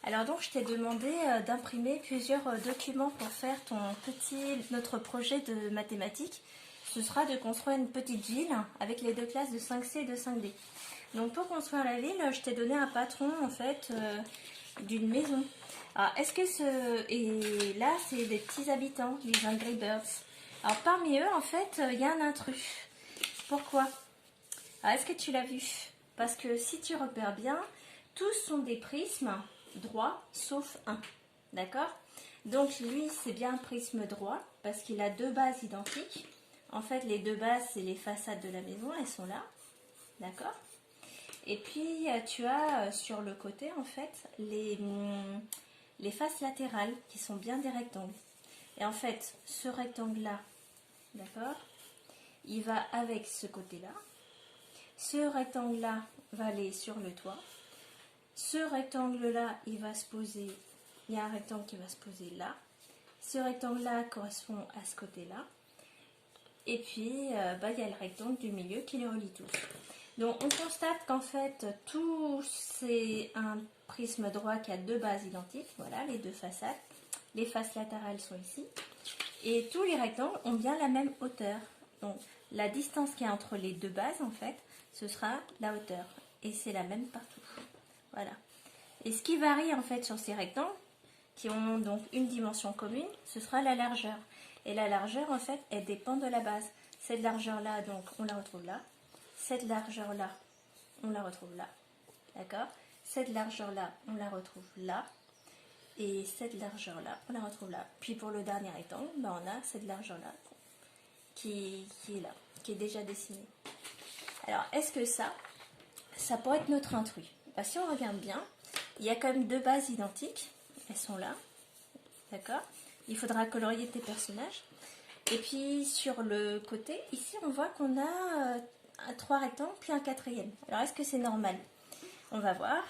Alors donc je t'ai demandé d'imprimer plusieurs documents pour faire notre projet de mathématiques. Ce sera de construire une petite ville avec les deux classes de 5C et de 5D. Donc pour construire la ville, je t'ai donné un patron en fait d'une maison. Alors et là c'est des petits habitants, les Angry Birds. Alors parmi eux en fait il y a un intrus. Pourquoi? Alors est-ce que tu l'as vu? Parce que si tu repères bien, tous sont des prismes droits sauf un. D'accord? Donc lui c'est bien un prisme droit parce qu'il a deux bases identiques. En fait les deux bases c'est les façades de la maison, elles sont là. D'accord? Et puis tu as sur le côté en fait les faces latérales qui sont bien des rectangles. Et en fait ce rectangle là, d'accord, il va avec ce côté là. Ce rectangle là va aller sur le toit. Ce rectangle là il va se poser, il y a un rectangle qui va se poser là. Ce rectangle là correspond à ce côté là. Et puis il y a le rectangle du milieu qui les relie tous. Donc on constate qu'en fait tout c'est un prisme droit qui a deux bases identiques, voilà les deux façades, les faces latérales sont ici, et tous les rectangles ont bien la même hauteur. Donc la distance qu'il y a entre les deux bases en fait, ce sera la hauteur, et c'est la même partout. Voilà. Et ce qui varie en fait sur ces rectangles, qui ont donc une dimension commune, ce sera la largeur. Et la largeur en fait, elle dépend de la base. Cette largeur là, donc on la retrouve là. Cette largeur-là, on la retrouve là. D'accord? Cette largeur-là, on la retrouve là. Et cette largeur-là, on la retrouve là. Puis pour le dernier rectangle, on a cette largeur-là qui est là, qui est déjà dessinée. Alors, est-ce que ça pourrait être notre intrus? Si on regarde bien, il y a quand même deux bases identiques. Elles sont là. D'accord? Il faudra colorier tes personnages. Et puis sur le côté, ici, on voit qu'on a trois rectangles, puis un quatrième. Alors, est-ce que c'est normal? On va voir.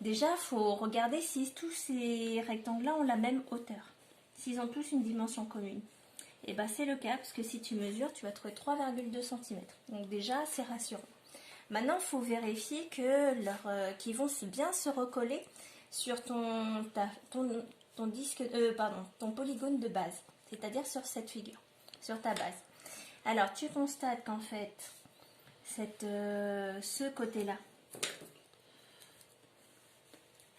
Déjà, il faut regarder si tous ces rectangles-là ont la même hauteur. S'ils ont tous une dimension commune. Et bien, c'est le cas, parce que si tu mesures, tu vas trouver 3,2 cm. Donc déjà, c'est rassurant. Maintenant, il faut vérifier qu'ils vont bien se recoller sur ton polygone de base. C'est-à-dire sur cette figure, sur ta base. Alors, tu constates qu'en fait, ce côté-là,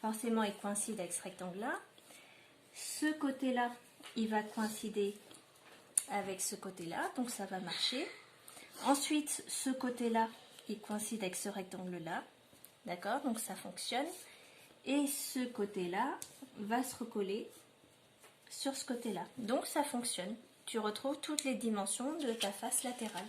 forcément, il coïncide avec ce rectangle-là. Ce côté-là, il va coïncider avec ce côté-là, donc ça va marcher. Ensuite, ce côté-là, il coïncide avec ce rectangle-là. D'accord? Donc ça fonctionne. Et ce côté-là va se recoller sur ce côté-là. Donc ça fonctionne. Tu retrouves toutes les dimensions de ta face latérale.